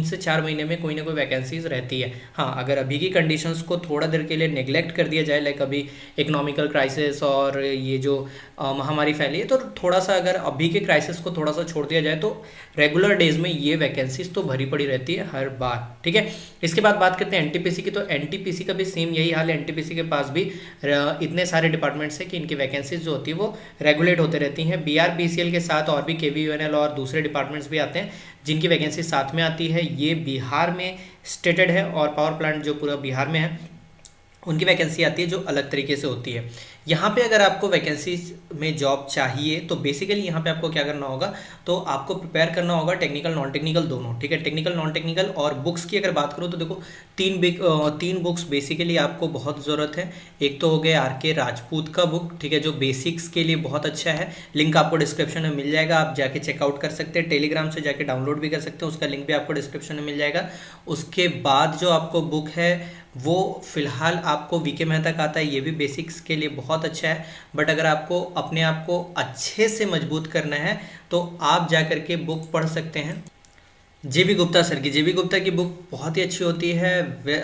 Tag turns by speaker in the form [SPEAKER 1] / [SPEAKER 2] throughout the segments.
[SPEAKER 1] से 4 महीने में कोई ना कोई वैकेंसीज रहती है। हाँ, अगर अभी की कंडीशंस को थोड़ा देर के लिए नेग्लेक्ट कर दिया जाए, लाइक अभी इकोनॉमिकल क्राइसिस और ये जो महामारी फैली है, तो थोड़ा सा अगर अभी के क्राइसिस को थोड़ा सा छोड़ दिया जाए तो रेगुलर डेज में ये वैकेंसीज तो भरी पड़ी रहती है हर बार। ठीक है, इसके बाद बात करते हैं एनटीपीसी की। तो एनटीपीसी का भी सेम यही हाल है। एनटीपीसी के पास भी इतने सारे डिपार्टमेंट्स हैं कि इनकी वैकेंसीज जो होती है वो रेगुलेट होते रहती हैं। बीआरबीसीएल के साथ और भी केवीयूएनएल और दूसरे डिपार्टमेंट्स भी आते हैं जिनकी वैकेंसी साथ में आती है। ये बिहार में स्टेटेड है और पावर प्लांट जो पूरा बिहार में है उनकी वैकेंसी आती है जो अलग तरीके से होती है। यहाँ पे अगर आपको वैकेंसी में जॉब चाहिए तो बेसिकली यहाँ पे आपको क्या करना होगा, तो आपको प्रिपेयर करना होगा टेक्निकल नॉन टेक्निकल दोनों। ठीक है, टेक्निकल नॉन टेक्निकल। और बुक्स की अगर बात करूँ तो देखो तीन बुक्स बेसिकली आपको बहुत ज़रूरत है। एक तो हो गया आर.के. राजपूत का बुक, ठीक है, जो बेसिक्स के लिए बहुत अच्छा है। लिंक आपको डिस्क्रिप्शन में मिल जाएगा, आप जाके चेकआउट कर सकते हैं। टेलीग्राम से जाके डाउनलोड भी कर सकते हैं, उसका लिंक भी आपको डिस्क्रिप्शन में मिल जाएगा। उसके बाद जो आपको बुक है वो फिलहाल आपको वीके मेहता का आता है, ये भी बेसिक्स के लिए बहुत अच्छा है। बट अगर आपको अपने आप को अच्छे से मजबूत करना है तो आप जा कर के बुक पढ़ सकते हैं जेबी गुप्ता सर की। जेबी गुप्ता की बुक बहुत ही अच्छी होती है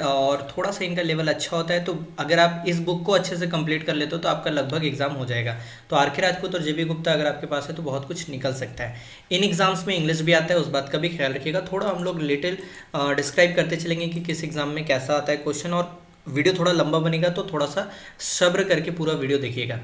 [SPEAKER 1] और थोड़ा सा इनका लेवल अच्छा होता है। तो अगर आप इस बुक को अच्छे से कंप्लीट कर लेते हो तो आपका लगभग एग्जाम हो जाएगा। तो आर.के. राजपूत और जेबी गुप्ता अगर आपके पास है तो बहुत कुछ निकल सकता है। इन एग्जाम्स में इंग्लिश भी आता है, उस बात का भी ख्याल रखिएगा। थोड़ा हम लोग लिटिल डिस्क्राइब करते चलेंगे कि किस एग्जाम में कैसा आता है क्वेश्चन, और वीडियो थोड़ा लंबा बनेगा तो थोड़ा सा सब्र करके पूरा वीडियो देखिएगा।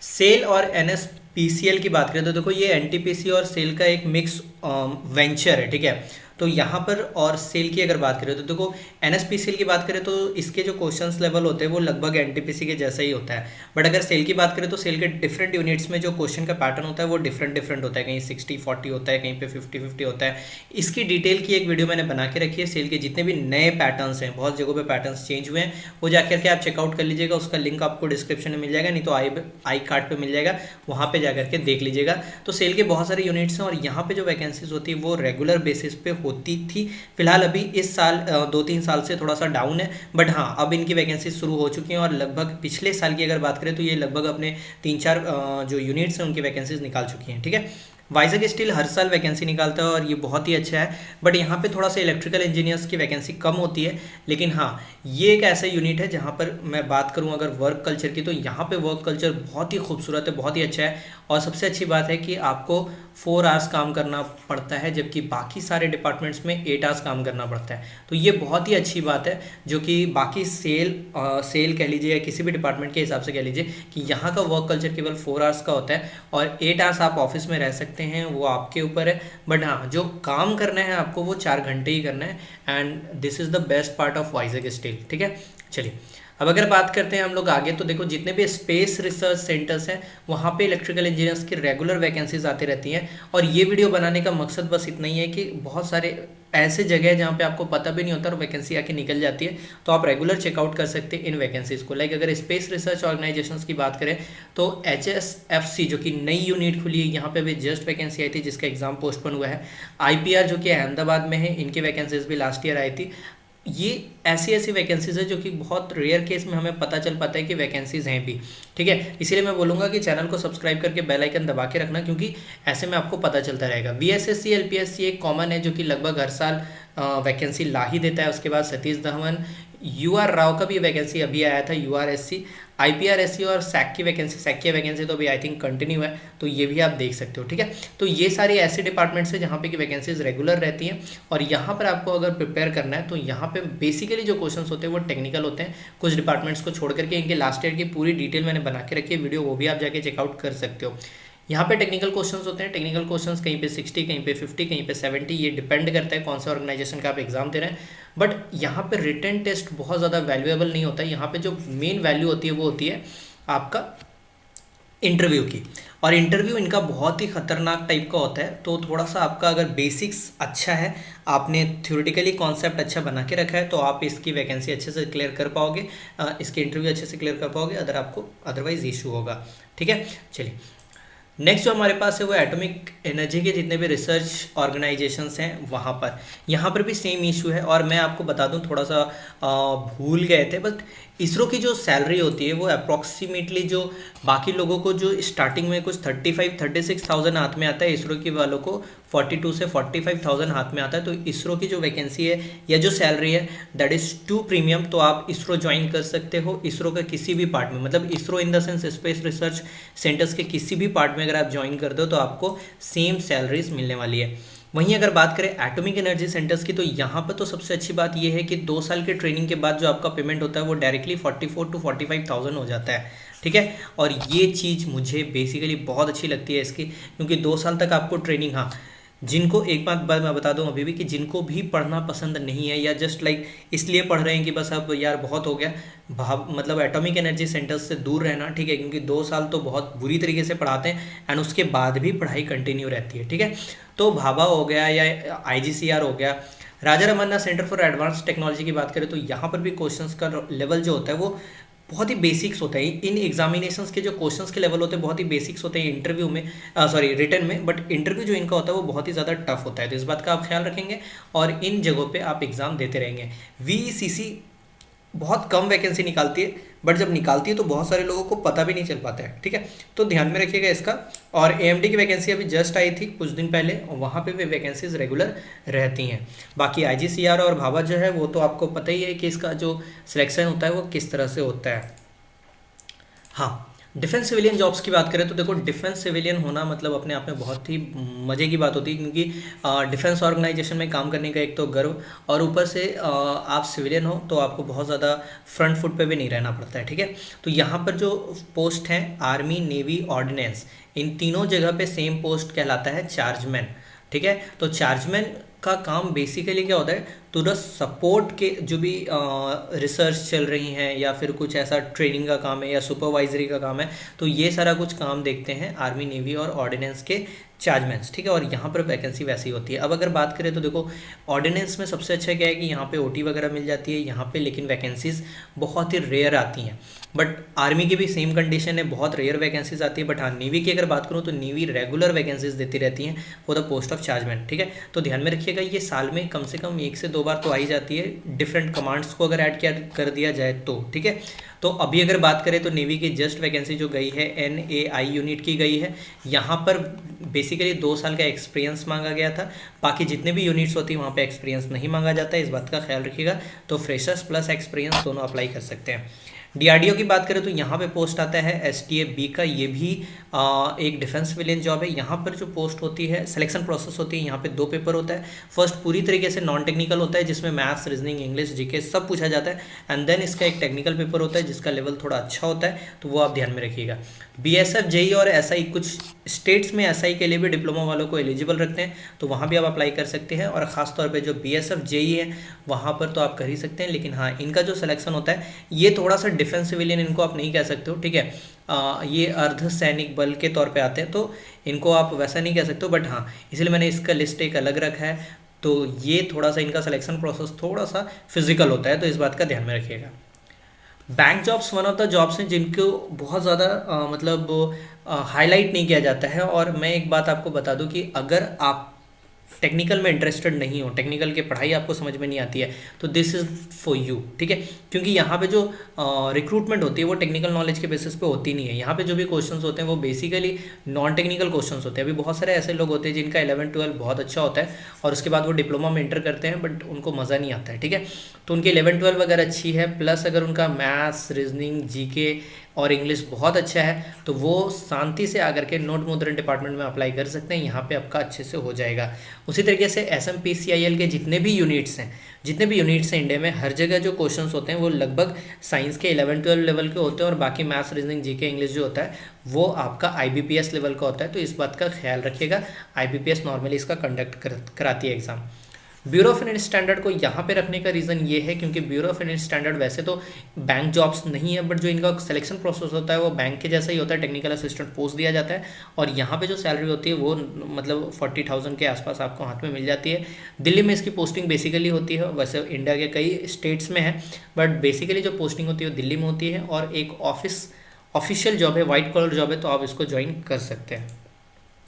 [SPEAKER 1] सेल और एनएसपीसीएल की बात करें तो देखो ये एनटीपीसी और सेल का एक मिक्स वेंचर है। ठीक है, तो यहाँ पर और सेल की अगर बात करें तो देखो एनएसपीसीएल की बात करें तो इसके जो क्वेश्चंस लेवल होते हैं वो लगभग एनटीपीसी के जैसा ही होता है। बट अगर सेल की बात करें तो सेल के डिफरेंट यूनिट्स में जो क्वेश्चन का पैटर्न होता है वो डिफरेंट होता है। कहीं 60-40 होता है, कहीं पे 50-50 होता है। इसकी डिटेल की एक वीडियो मैंने बना के रखी है। सेल के जितने भी नए पैटर्न्स हैं, बहुत जगहों पर पैटर्न्स चेंज हुए हैं, वो जाकर के आप चेकआउट कर लीजिएगा। उसका लिंक आपको डिस्क्रिप्शन में मिल जाएगा, नहीं तो आई कार्ड पर मिल जाएगा, वहाँ पर जाकर के देख लीजिएगा। तो सेल के बहुत सारे यूनिट्स हैं और यहाँ पर जो वैकेंसीज होती है वो रेगुलर बेसिस पे होती थी। फिलहाल अभी इस साल 2-3 साल से थोड़ा सा डाउन है, बट हाँ अब इनकी वैकेंसी शुरू हो चुकी हैं। और लगभग पिछले साल की अगर बात करें तो ये लगभग अपने 3-4 जो यूनिट्स हैं उनकी वैकेंसीज निकाल चुकी हैं। ठीक है, वाइजैक स्टील हर साल वैकेंसी निकालता है और ये बहुत ही अच्छा है। बट यहाँ पे थोड़ा सा इलेक्ट्रिकल इंजीनियर्स की वैकेंसी कम होती है। लेकिन हाँ, ये एक ऐसा यूनिट है जहाँ पर मैं बात करूँ अगर वर्क कल्चर की, तो यहाँ पे वर्क कल्चर बहुत ही खूबसूरत है, बहुत ही अच्छा है। और सबसे अच्छी बात है कि आपको 4 आवर्स काम करना पड़ता है, जबकि बाकी सारे डिपार्टमेंट्स में 8 आवर्स काम करना पड़ता है। तो ये बहुत ही अच्छी बात है, जो कि बाकी सेल कह लीजिए या किसी भी डिपार्टमेंट के हिसाब से कह लीजिए कि यहाँ का वर्क कल्चर केवल 4 आवर्स का होता है और 8 आवर्स आप ऑफिस में रह सकते हैं, वो आपके ऊपर है। बट हाँ, जो काम करना है आपको वो 4 घंटे ही करना है। And this is the best part of Vizag steel. ठीक है, चलिए अब अगर बात करते हैं हम लोग आगे, तो देखो जितने भी स्पेस रिसर्च सेंटर्स हैं वहाँ पे इलेक्ट्रिकल इंजीनियर्स की रेगुलर वैकेंसीज आती रहती हैं। और ये वीडियो बनाने का मकसद बस इतना ही है कि बहुत सारे ऐसे जगह है जहाँ पे आपको पता भी नहीं होता और वैकेंसी आके निकल जाती है, तो आप रेगुलर चेकआउट कर सकते हैं इन वैकेंसीज को। लाइक अगर स्पेस रिसर्च ऑर्गेनाइजेशंस की बात करें तो HSFC जो कि नई यूनिट खुली है, यहाँ पे भी जस्ट वैकेंसी आई थी जिसका एग्जाम पोस्टपोन हुआ है। IPR जो कि अहमदाबाद में है, इनकी वैकेंसीज भी लास्ट ईयर आई थी। ये ऐसी वैकेंसीज है जो कि बहुत रेयर केस में हमें पता चल पाता है कि वैकेंसीज हैं भी। ठीक है, इसीलिए मैं बोलूँगा कि चैनल को सब्सक्राइब करके बेल आइकन दबा के रखना, क्योंकि ऐसे में आपको पता चलता रहेगा। VSSC LPSC एक कॉमन है जो कि लगभग हर साल वैकेंसी ला ही देता है। उसके बाद सतीश धवन, UR राव का भी वैकेंसी अभी आया था, URSC, IPRSC और सैक की वैकेंसी तो अभी आई थिंक कंटिन्यू है, तो ये भी आप देख सकते हो। ठीक है, तो ये सारे ऐसे डिपार्टमेंट्स हैं जहाँ पे की वैकेंसीज रेगुलर रहती हैं। और यहाँ पर आपको अगर प्रिपेयर करना है तो यहाँ पे बेसिकली जो क्वेश्चंस होते हैं वो टेक्निकल होते हैं, कुछ डिपार्टमेंट्स को छोड़ करके। इनके लास्ट ईयर की पूरी डिटेल मैंने बना के रखी है वीडियो, वो भी आप जाके चेकआउट कर सकते हो। यहाँ पे टेक्निकल क्वेश्चंस होते हैं। टेक्निकल क्वेश्चंस कहीं पे 60, कहीं पे 50, कहीं पे 70, ये डिपेंड करता है कौन सा ऑर्गेनाइजेशन का आप एग्जाम दे रहे हैं। बट यहाँ पे रिटन टेस्ट बहुत ज़्यादा वैल्यूएबल नहीं होता है। यहाँ पे जो मेन वैल्यू होती है वो होती है आपका इंटरव्यू की। और इंटरव्यू इनका बहुत ही खतरनाक टाइप का होता है। तो थोड़ा सा आपका अगर बेसिक्स अच्छा है, आपने थ्योरेटिकली कॉन्सेप्ट अच्छा बना के रखा है, तो आप इसकी वैकेंसी अच्छे से क्लियर कर पाओगे, इसके इंटरव्यू अच्छे से क्लियर कर पाओगे। अदरवाइज इशू होगा। ठीक है, चलिए नेक्स्ट जो हमारे पास है वो एटॉमिक एनर्जी के जितने भी रिसर्च ऑर्गेनाइजेशंस हैं वहाँ पर, यहाँ पर भी सेम इशू है। और मैं आपको बता दूँ, थोड़ा सा भूल गए थे, बट इसरो की जो सैलरी होती है वो अप्रॉक्सीमेटली जो बाकी लोगों को जो स्टार्टिंग में कुछ 35-36,000 हाथ में आता है, इसरो के वालों को 42 से 45,000 हाथ में आता है। तो इसरो की जो वैकेंसी है या जो सैलरी है दैट इज़ टू प्रीमियम। तो आप इसरो ज्वाइन कर सकते हो, इसरो का किसी भी पार्ट में, मतलब ISRO in the sense space research centres के किसी भी पार्ट में अगर आप ज्वाइन कर दो तो आपको सेम सैलरीज मिलने वाली है। वहीं अगर बात करें एटॉमिक एनर्जी सेंटर्स की, तो यहाँ पर तो सबसे अच्छी बात यह है कि 2 साल के ट्रेनिंग के बाद जो आपका पेमेंट होता है वो डायरेक्टली 44 to 45,000 हो जाता है, ठीक है। और ये चीज़ मुझे बेसिकली बहुत अच्छी लगती है इसकी, क्योंकि 2 साल तक आपको ट्रेनिंग, हाँ जिनको एक बात मैं बता दूं अभी भी कि जिनको भी पढ़ना पसंद नहीं है या जस्ट लाइक इसलिए पढ़ रहे हैं कि बस अब यार बहुत हो गया, मतलब एटॉमिक एनर्जी सेंटर्स से दूर रहना, ठीक है, क्योंकि 2 साल तो बहुत बुरी तरीके से पढ़ाते हैं एंड उसके बाद भी पढ़ाई कंटिन्यू रहती है, ठीक है। तो भाभा हो गया या IGCR हो गया, Raja Ramanna centre for advance technology की बात करें तो यहाँ पर भी क्वेश्चंस का लेवल जो होता है वो बहुत ही बेसिक्स होता है। इन एग्जामिनेशंस के जो क्वेश्चंस के लेवल होते हैं बहुत ही बेसिक्स होते हैं इंटरव्यू में, सॉरी रिटन में, बट इंटरव्यू जो इनका होता है वो बहुत ही ज़्यादा टफ होता है। तो इस बात का आप ख्याल रखेंगे और इन जगहों पे आप एग्ज़ाम देते रहेंगे। VECC बहुत कम वैकेंसी निकालती है, बट जब निकालती है तो बहुत सारे लोगों को पता भी नहीं चल पाता है, ठीक है। तो ध्यान में रखिएगा इसका। और AMD की वैकेंसी अभी जस्ट आई थी कुछ दिन पहले, और वहाँ पे भी वैकेंसीज रेगुलर रहती हैं। बाकी IGCR और भाभा जो है वो तो आपको पता ही है कि इसका जो सिलेक्शन होता है वो किस तरह से होता है। हाँ, डिफेंस सिविलियन जॉब्स की बात करें तो देखो, डिफेंस सिविलियन होना मतलब अपने आप में बहुत ही मज़े की बात होती है, क्योंकि डिफेंस ऑर्गेनाइजेशन में काम करने का एक तो गर्व, और ऊपर से आप सिविलियन हो तो आपको बहुत ज़्यादा फ्रंट फुट पे भी नहीं रहना पड़ता है, ठीक है। तो यहाँ पर जो पोस्ट हैं आर्मी, नेवी, ऑर्डिनेंस, इन तीनों जगह पे सेम पोस्ट कहलाता है चार्जमैन, ठीक है। तो चार्जमैन का काम बेसिकली क्या होता है, तो द सपोर्ट के जो भी रिसर्च चल रही हैं या फिर कुछ ऐसा ट्रेनिंग का काम है या सुपरवाइजरी का काम है, तो ये सारा कुछ काम देखते हैं आर्मी, नेवी और ऑर्डिनेंस के चार्जमैन्स, ठीक है। और यहाँ पर वैकेंसी वैसी होती है। अब अगर बात करें तो देखो, ऑर्डिनेंस में सबसे अच्छा क्या है कि यहाँ पे OT वगैरह मिल जाती है यहाँ पे, लेकिन वैकेंसीज बहुत ही रेयर आती हैं। बट आर्मी की भी सेम कंडीशन है, बहुत रेयर वैकेंसीज आती है। बट हाँ, नेवी की अगर बात करूँ तो नेवी रेगुलर वैकेंसीज देती रहती हैं for the post of chargeman, ठीक है। तो ध्यान में रखिएगा, ये साल में कम से कम 1 से 2 बार तो आई जाती है, डिफरेंट कमांड्स को अगर ऐड किया कर दिया जाए तो, ठीक है। तो अभी अगर बात करें तो नेवी की जस्ट वैकेंसी जो गई है NAI यूनिट की गई है, यहाँ पर बेसिकली 2 साल का एक्सपीरियंस मांगा गया था। बाकी जितने भी यूनिट्स होती हैं वहाँ पे एक्सपीरियंस नहीं मांगा जाता है, इस बात का ख्याल रखिएगा। तो फ्रेशर्स प्लस एक्सपीरियंस दोनों अप्लाई कर सकते हैं। DRDO की बात करें तो यहाँ पे पोस्ट आता है STA-B का, ये भी एक डिफेंस सिविलियन जॉब है। यहाँ पर जो पोस्ट होती है, सिलेक्शन प्रोसेस होती है, यहाँ पे 2 पेपर होता है। फर्स्ट पूरी तरीके से नॉन टेक्निकल होता है जिसमें मैथ्स, रीजनिंग, इंग्लिश, GK सब पूछा जाता है, एंड देन इसका एक टेक्निकल पेपर होता है जिसका लेवल थोड़ा अच्छा होता है, तो वो आप ध्यान में रखिएगा। BSF, JEE और SI, कुछ स्टेट्स में SI के लिए भी डिप्लोमा वालों को एलिजिबल रखते हैं, तो वहाँ भी आप अप्लाई कर सकते हैं। और ख़ासतौर पर जो BSF, JEE है वहाँ पर तो आप कर ही सकते हैं, लेकिन हाँ इनका जो सिलेक्शन होता है ये थोड़ा सा डिफेंस सिविलियन इनको आप नहीं कह सकते हो, ठीक है। ये अर्ध सैनिक बल के तौर पे आते हैं, तो इनको आप वैसा नहीं कह सकते हो, बट हाँ इसलिए मैंने इसका लिस्ट एक अलग रखा है। तो ये थोड़ा सा इनका सिलेक्शन प्रोसेस थोड़ा सा फिजिकल होता है, तो इस बात का ध्यान में रखिएगा। Bank jobs one of the jobs हैं जिनको बहुत ज़्यादा मतलब हाईलाइट नहीं किया जाता है। और मैं एक बात आपको बता दूं कि अगर आप टेक्निकल में इंटरेस्टेड नहीं हो, टेक्निकल की पढ़ाई आपको समझ में नहीं आती है, तो दिस इज़ फॉर यू, ठीक है। क्योंकि यहाँ पे जो रिक्रूटमेंट होती है वो टेक्निकल नॉलेज के बेसिस पे होती नहीं है। यहाँ पे जो भी क्वेश्चंस होते हैं वो बेसिकली नॉन टेक्निकल क्वेश्चंस होते हैं। अभी बहुत सारे ऐसे लोग होते हैं जिनका 11-12 बहुत अच्छा होता है और उसके बाद वो डिप्लोमा में इंटर करते हैं, बट उनको मज़ा नहीं आता है, ठीक है। तो उनकी 11-12 वगैरह अच्छी है, प्लस अगर उनका मैथ्स, रीजनिंग, GK और इंग्लिश बहुत अच्छा है तो वो शांति से आकर के नोट मुद्रण डिपार्टमेंट में अप्लाई कर सकते हैं, यहाँ पे आपका अच्छे से हो जाएगा। उसी तरीके से SMPCIL के जितने भी यूनिट्स हैं इंडिया में, हर जगह जो क्वेश्चंस होते हैं वो लगभग साइंस के 11-12 लेवल के होते हैं, और बाकी मैथ्स, रीजनिंग, GK, इंग्लिश जो होता है वो आपका IBPS लेवल का होता है। तो इस बात का ख्याल रखिएगा, IBPS नॉर्मली इसका कंडक्ट कराती है exam. Bureau of Indian standard को यहाँ पे रखने का रीज़न ये है क्योंकि ब्यूरो ऑफ इंडियन स्टैंडर्ड वैसे तो बैंक जॉब्स नहीं है, बट जो इनका सिलेक्शन प्रोसेस होता है वो बैंक के जैसा ही होता है, टेक्निकल असिस्टेंट पोस्ट दिया जाता है, और यहाँ पे जो सैलरी होती है वो मतलब 40,000 के आसपास आपको हाथ में मिल जाती है। दिल्ली में इसकी पोस्टिंग बेसिकली होती है, वैसे इंडिया के कई स्टेट्स में है, बट बेसिकली जो पोस्टिंग होती है वो दिल्ली में होती है, और एक ऑफिशियल जॉब है, वाइट कॉलर जॉब है, तो आप इसको ज्वाइन कर सकते हैं।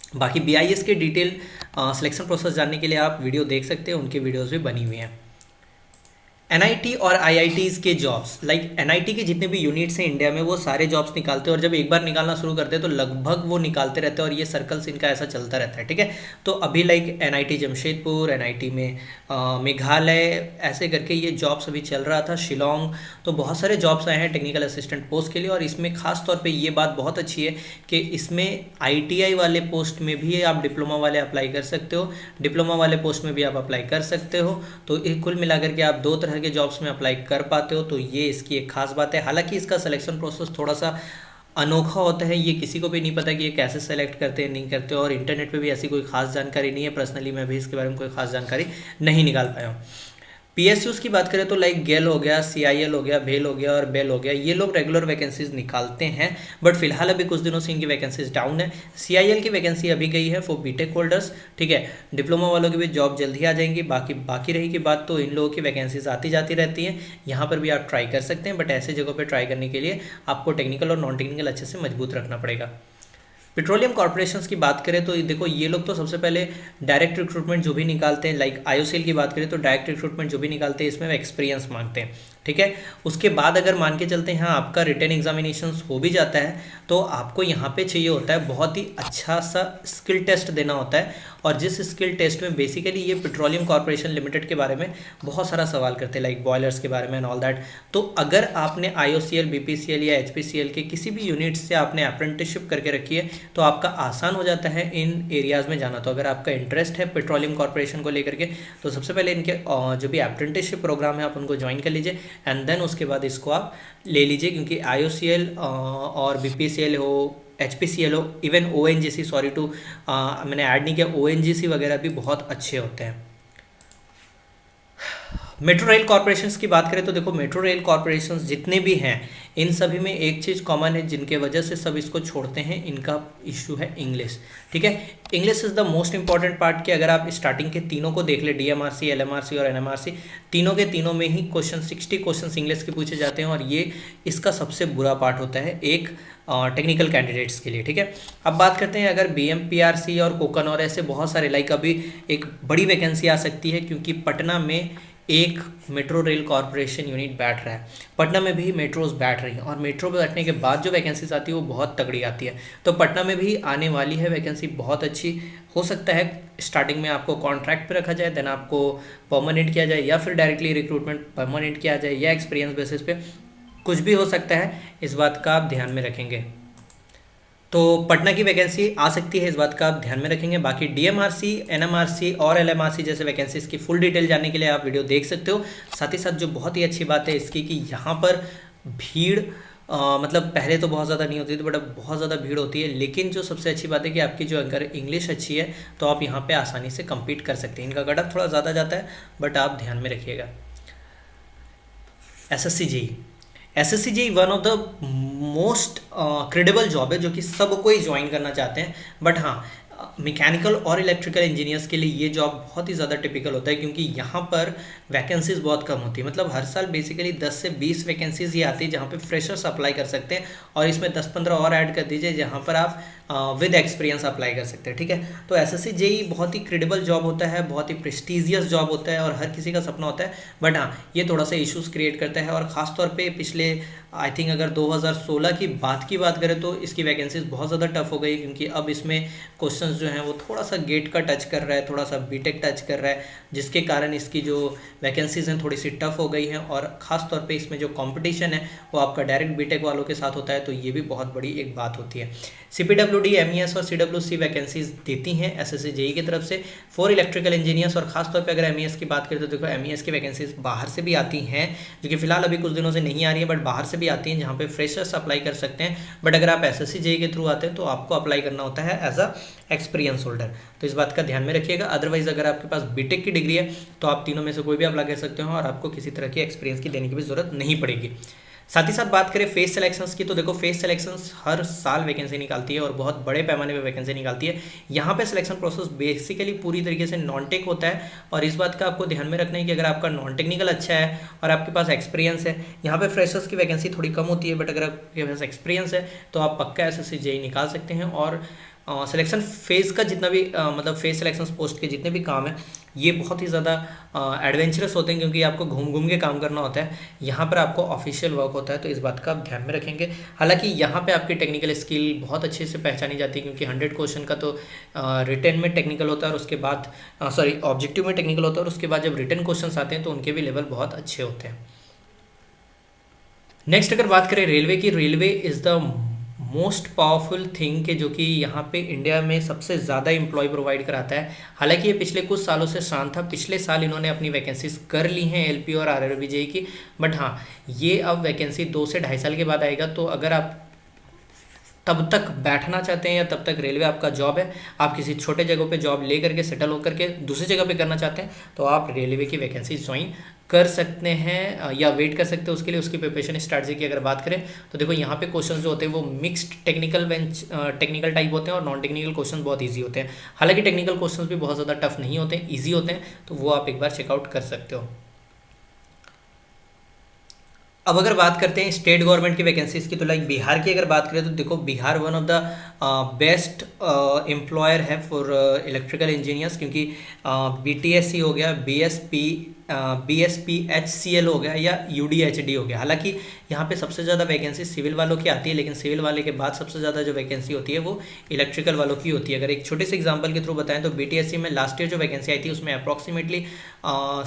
[SPEAKER 1] बाकी BIS के डिटेल सिलेक्शन प्रोसेस जानने के लिए आप वीडियो देख सकते हैं, उनकी वीडियोस भी बनी हुई हैं। एनआईटी और आईआईटीज़ के जॉब्स, लाइक एनआईटी के जितने भी यूनिट्स हैं इंडिया में वो सारे जॉब्स निकालते हैं, और जब एक बार निकालना शुरू करते हैं तो लगभग वो निकालते रहते हैं, और ये सर्कल्स इनका ऐसा चलता रहता है, ठीक है। तो अभी लाइक एनआईटी जमशेदपुर, एनआईटी में मेघालय, ऐसे करके ये जॉब्स अभी चल रहा था, शिलोंग, तो बहुत सारे जॉब्स आए हैं टेक्निकल असिस्टेंट पोस्ट के लिए। और इसमें खास तौर पे ये बात बहुत अच्छी है कि इसमें आईटीआई वाले पोस्ट में भी आप डिप्लोमा वाले अप्लाई कर सकते हो, डिप्लोमा वाले पोस्ट में भी आप अप्लाई कर सकते हो। तो कुल मिलाकर के आप दो तरह के जॉब्स में अप्लाई कर पाते हो, तो ये इसकी एक खास बात है। हालांकि इसका सिलेक्शन प्रोसेस थोड़ा सा अनोखा होता है, ये किसी को भी नहीं पता कि ये कैसे सेलेक्ट करते हैं नहीं करते, और इंटरनेट पे भी ऐसी कोई खास जानकारी नहीं है। पर्सनली मैं भी इसके बारे में कोई खास जानकारी नहीं निकाल पाया हूँ। पीएसयूज़ की बात करें तो लाइक गेल हो गया, सीआईएल हो गया, भेल हो गया और बेल हो गया, ये लोग रेगुलर वैकेंसीज निकालते हैं, बट फिलहाल अभी कुछ दिनों से इनकी वैकेंसीज डाउन है। सीआईएल की वैकेंसी अभी गई है फॉर बीटेक होल्डर्स, ठीक है। डिप्लोमा वालों की भी जॉब जल्द ही आ जाएंगी। बाकी रहेगी बात तो इन लोगों की वैकेंसीज आती जाती रहती हैं, यहाँ पर भी आप ट्राई कर सकते हैं, बट ऐसे जगहों पर ट्राई करने के लिए आपको टेक्निकल और नॉन टेक्निकल अच्छे से मजबूत रखना पड़ेगा। पेट्रोलियम कॉर्पोरेशंस की बात करें तो देखो ये लोग तो सबसे पहले डायरेक्ट रिक्रूटमेंट जो भी निकालते हैं, लाइक आईओसीएल की बात करें तो डायरेक्ट रिक्रूटमेंट जो भी निकालते हैं इसमें एक्सपीरियंस मांगते हैं, ठीक है। उसके बाद अगर मान के चलते हैं हाँ आपका रिटन एग्जामिनेशंस हो भी जाता है, तो आपको यहाँ पे चाहिए होता है बहुत ही अच्छा सा स्किल टेस्ट देना होता है, और जिस स्किल टेस्ट में बेसिकली ये पेट्रोलियम कॉर्पोरेशन लिमिटेड के बारे में बहुत सारा सवाल करते हैं, लाइक बॉयलर्स के बारे में एंड ऑल दैट। तो अगर आपने आईओसीएल, बीपीसीएल या एचपीसीएल के किसी भी यूनिट से आपने अप्रेंटिसशिप करके रखी है तो आपका आसान हो जाता है इन एरियाज़ में जाना। तो अगर आपका इंटरेस्ट है पेट्रोलियम कॉर्पोरेशन को लेकर के, तो सबसे पहले इनके जो भी अप्रेंटिसशिप प्रोग्राम है आप उनको ज्वाइन कर लीजिए, एंड देन उसके बाद इसको आप ले लीजिए, क्योंकि आईओसीएल और बीपीसीएल हो, एचपीसीएल हो, इवन ओएनजीसी, सॉरी टू मैंने ऐड नहीं किया, ओएनजीसी वगैरह भी बहुत अच्छे होते हैं। मेट्रो रेल कॉर्पोरेशंस की बात करें तो देखो मेट्रो रेल कॉर्पोरेशंस जितने भी हैं इन सभी में एक चीज़ कॉमन है जिनके वजह से सब इसको छोड़ते हैं, इनका इशू है इंग्लिश, ठीक है। English is the most important part कि अगर आप स्टार्टिंग के तीनों को देख ले, डीएमआरसी, एलएमआरसी और एनएमआरसी, तीनों के तीनों में ही 60 क्वेश्चन इंग्लिश के पूछे जाते हैं, और ये इसका सबसे बुरा पार्ट होता है एक टेक्निकल कैंडिडेट्स के लिए, ठीक है। अब बात करते हैं अगर बीएमपीआरसी और कोकन और ऐसे बहुत सारे, लाइक अभी एक बड़ी वैकेंसी आ सकती है क्योंकि पटना में एक मेट्रो रेल कॉर्पोरेशन यूनिट बैठ रहा है, पटना में भी मेट्रोज बैठ रही हैं, और मेट्रो पे बैठने के बाद जो वैकेंसीज आती है वो बहुत तगड़ी आती है। तो पटना में भी आने वाली है वैकेंसी, बहुत अच्छी हो सकता है स्टार्टिंग में आपको कॉन्ट्रैक्ट पे रखा जाए, देन आपको परमानेंट किया जाए, या फिर डायरेक्टली रिक्रूटमेंट परमानेंट किया जाए, या एक्सपीरियंस बेसिस पे, कुछ भी हो सकता है। इस बात का आप ध्यान में रखेंगे। तो पटना की वैकेंसी आ सकती है, इस बात का आप ध्यान में रखेंगे। बाकी डीएमआरसी, एनएमआरसी और एलएमआरसी जैसे वैकेंसीज की फुल डिटेल जानने के लिए आप वीडियो देख सकते हो। साथ ही साथ जो बहुत ही अच्छी बात है इसकी कि यहाँ पर भीड़ मतलब पहले तो बहुत ज़्यादा नहीं होती थी, बट अब बहुत ज़्यादा भीड़ होती है। लेकिन जो सबसे अच्छी बात है कि आपकी जो अगर इंग्लिश अच्छी है तो आप यहाँ पर आसानी से कम्पीट कर सकते हैं। इनका कट ऑफ थोड़ा ज़्यादा जाता है, बट आप ध्यान में रखिएगा। SSC JE one of the most credible job है जो कि सब कोई ज्वाइन करना चाहते हैं, बट हाँ मैकेनिकल और इलेक्ट्रिकल इंजीनियर्स के लिए ये जॉब बहुत ही ज़्यादा टिपिकल होता है, क्योंकि यहाँ पर वैकेंसीज बहुत कम होती है। मतलब हर साल बेसिकली 10 से 20 वैकेंसीज ही आती है जहाँ पे फ्रेशर्स अप्लाई कर सकते हैं, और इसमें 10-15 और ऐड कर दीजिए जहाँ पर आप विद एक्सपीरियंस अप्लाई कर सकते हैं, ठीक है। तो एसएससी जेई बहुत ही क्रेडिबल जॉब होता है, बहुत ही प्रेस्टीजियस जॉब होता है, और हर किसी का सपना होता है, बट हाँ ये थोड़ा सा इश्यूज़ क्रिएट करता है। और ख़ासतौर पे पिछले आई थिंक अगर 2016 की बात करें तो इसकी वैकेंसीज बहुत ज़्यादा टफ हो गई, क्योंकि अब इसमें क्वेश्चंस जो हैं वो थोड़ा सा गेट का टच कर रहा है, थोड़ा सा बीटेक टच कर रहा है, जिसके कारण इसकी जो वैकेंसीज हैं थोड़ी सी टफ हो गई हैं। और ख़ास तौर पे इसमें जो कंपटीशन है वो आपका डायरेक्ट बीटेक वालों के साथ होता है, तो ये भी बहुत बड़ी एक बात होती है। सीपीडब्ल्यूडी, एमईएस और सीडब्ल्यूसी वैकेंसीज देती हैं एसएससी जेई की तरफ से फॉर इलेक्ट्रिकल इंजीनियर्स। और खासतौर पे अगर एमईएस की बात करें तो देखो एमईएस की वैकेंसीज बाहर से भी आती हैं, जो कि फिलहाल अभी कुछ दिनों से नहीं आ रही है, बट बाहर से भी आती हैं जहाँ पे फ्रेशर्स अप्लाई कर सकते हैं। बट अगर आप एसएससी जेई के थ्रू आते हैं तो आपको अप्लाई करना होता है एज अ एक्सपीरियंस होल्डर, तो इस बात का ध्यान में रखिएगा। अदरवाइज अगर आपके पास बीटेक की डिग्री है तो आप तीनों में से कोई भी अप्लाई कर सकते हो, और आपको किसी तरह की एक्सपीरियंस की देने की भी जरूरत नहीं पड़ेगी। साथ ही साथ बात करें फेस सिलेक्शंस की, तो देखो फेस सिलेक्शंस हर साल वैकेंसी निकालती है और बहुत बड़े पैमाने पे वैकेंसी निकालती है। यहाँ पे सिलेक्शन प्रोसेस बेसिकली पूरी तरीके से नॉन टेक होता है, और इस बात का आपको ध्यान में रखना है कि अगर आपका नॉन टेक्निकल अच्छा है और आपके पास एक्सपीरियंस है, यहाँ पे फ्रेशर्स की वैकेंसी थोड़ी कम होती है, बट अगर आपके पास एक्सपीरियंस है तो आप पक्का एसएससी जेई निकाल सकते हैं। और सिलेक्शन फेज़ का जितना भी मतलब फेज़ सिलेक्शन पोस्ट के जितने भी काम हैं ये बहुत ही ज़्यादा एडवेंचरस होते हैं, क्योंकि आपको घूम घूम के काम करना होता है। यहाँ पर आपको ऑफिशियल वर्क होता है, तो इस बात का आप ध्यान में रखेंगे। हालांकि यहाँ पे आपकी टेक्निकल स्किल बहुत अच्छे से पहचानी जाती है, क्योंकि 100 क्वेश्चन का तो रिटन में टेक्निकल होता है और उसके बाद सॉरी ऑब्जेक्टिव में टेक्निकल होता है, और उसके बाद जब रिटन क्वेश्चन आते हैं तो उनके भी लेवल बहुत अच्छे होते हैं। नेक्स्ट अगर बात करें रेलवे की, railway is the most powerful thing के जो कि यहाँ पे इंडिया में सबसे ज़्यादा एम्प्लॉय प्रोवाइड कराता है। हालांकि ये पिछले कुछ सालों से शांत था, पिछले साल इन्होंने अपनी वैकेंसीज कर ली हैं एलपी और आरआरबी जेई की, बट हाँ ये अब वैकेंसी 2 से 2.5 साल के बाद आएगा। तो अगर आप तब तक बैठना चाहते हैं या तब तक रेलवे आपका जॉब है, आप किसी छोटे जगह पे जॉब ले करके सेटल होकर के दूसरी जगह पे करना चाहते हैं, तो आप रेलवे की वैकेंसी ज्वाइन कर सकते हैं या वेट कर सकते हैं उसके लिए। उसकी प्रिपरेशन स्ट्रैटेजी की अगर बात करें तो देखो यहाँ पे क्वेश्चंस जो होते हैं वो मिक्स्ड टेक्निकल टाइप होते हैं और नॉन टेक्निकल क्वेश्चन बहुत ईजी होते हैं। हालांकि टेक्निकल क्वेश्चन भी बहुत ज़्यादा टफ नहीं होते हैं, ईजी होते हैं, तो वो आप एक बार चेकआउट कर सकते हो। अब अगर बात करते हैं स्टेट गवर्नमेंट की वैकेंसीज की, तो लाइक बिहार की अगर बात करें तो देखो Bihar one of the best employer है फॉर इलेक्ट्रिकल इंजीनियर्स, क्योंकि बीटीएससी हो गया, बीएसपीएचसीएल हो गया या यूडीएचडी हो गया। हालांकि यहाँ पे सबसे ज़्यादा वैकेंसी सिविल वालों की आती है, लेकिन सिविल वाले के बाद सबसे ज़्यादा जो वैकेंसी होती है वो इलेक्ट्रिकल वालों की होती है। अगर एक छोटे से एग्जांपल के थ्रू बताएं तो बीटीएससी में लास्ट ईयर जो वैकेंसी आई थी उसमें अप्रॉक्सीमेटली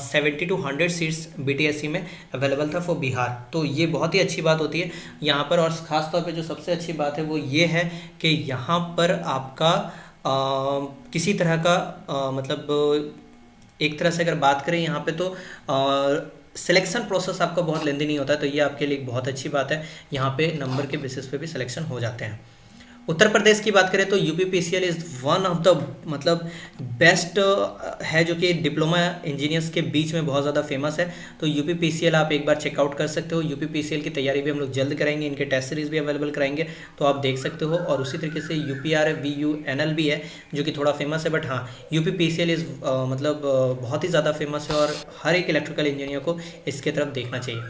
[SPEAKER 1] 70 to 100 सीट्स बीटीएससी में अवेलेबल था फॉर बिहार। तो ये बहुत ही अच्छी बात होती है यहाँ पर। और ख़ास तौर पे जो सबसे अच्छी बात है वो ये है कि यहाँ पर आपका किसी तरह का मतलब एक तरह से अगर बात करें यहाँ पे तो सिलेक्शन प्रोसेस आपका बहुत लेंदी नहीं होता है, तो ये आपके लिए एक बहुत अच्छी बात है। यहाँ पे नंबर के बेसिस पे भी सिलेक्शन हो जाते हैं। उत्तर प्रदेश की बात करें तो UPPCL is one of the मतलब बेस्ट है, जो कि डिप्लोमा इंजीनियर्स के बीच में बहुत ज़्यादा फेमस है। तो यूपीपीसीएल आप एक बार चेकआउट कर सकते हो। यूपीपीसीएल की तैयारी भी हम लोग जल्द कराएंगे, इनके टेस्ट सीरीज भी अवेलेबल कराएंगे, तो आप देख सकते हो। और उसी तरीके से यूपीआरवीयूएनएल भी है जो कि थोड़ा फेमस है, बट हाँ यूपीपीसीएल इज़ मतलब बहुत ही ज़्यादा फेमस है और हर एक इलेक्ट्रिकल इंजीनियर को इसके तरफ देखना चाहिए।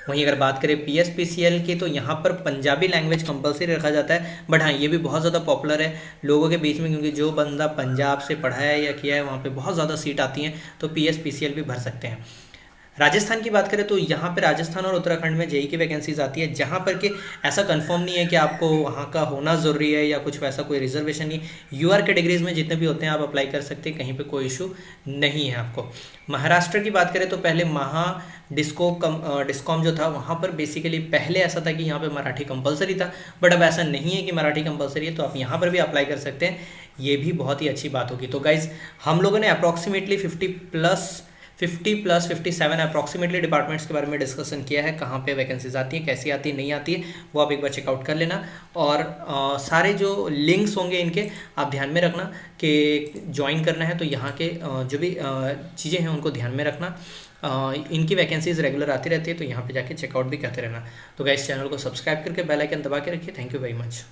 [SPEAKER 1] वहीं अगर बात करें पीएसपीसीएल की तो यहाँ पर पंजाबी लैंग्वेज कंपलसरी रखा जाता है, बट हाँ ये भी बहुत ज़्यादा पॉपुलर है लोगों के बीच में, क्योंकि जो बंदा पंजाब से पढ़ा है या किया है वहाँ पे बहुत ज़्यादा सीट आती हैं, तो पीएसपीसीएल भी भर सकते हैं। राजस्थान की बात करें तो यहाँ पे राजस्थान और उत्तराखंड में जेई की वैकेंसीज आती है, जहाँ पर कि ऐसा कंफर्म नहीं है कि आपको वहाँ का होना ज़रूरी है या कुछ वैसा कोई रिजर्वेशन नहीं। यूआर कैटेगरीज में जितने भी होते हैं आप अप्लाई कर सकते हैं, कहीं पे कोई इशू नहीं है आपको। महाराष्ट्र की बात करें तो पहले डिस्कॉम जो था वहाँ पर बेसिकली पहले ऐसा था कि यहाँ पर मराठी कंपलसरी था, बट अब ऐसा नहीं है कि मराठी कंपलसरी है, तो आप यहाँ पर भी अप्लाई कर सकते हैं। ये भी बहुत ही अच्छी बात होगी। तो गाइज़ हम लोगों ने अप्रॉक्सीमेटली 50 प्लस 57 अप्रॉक्सीमेटली डिपार्टमेंट्स के बारे में डिस्कशन किया है, कहाँ पे वैकेंसीज आती है, कैसी आती है, नहीं आती है, वो आप एक बार चेकआउट कर लेना। और सारे जो लिंक्स होंगे इनके आप ध्यान में रखना कि ज्वाइन करना है तो यहाँ के जो भी चीज़ें हैं उनको ध्यान में रखना। इनकी वैकेंसीज रेगुलर आती रहती है, तो यहाँ पे जाके चेकआउट भी करते रहना। तो गाइस चैनल को सब्सक्राइब करके बेल आइकन दबा के रखिए। Thank you very much.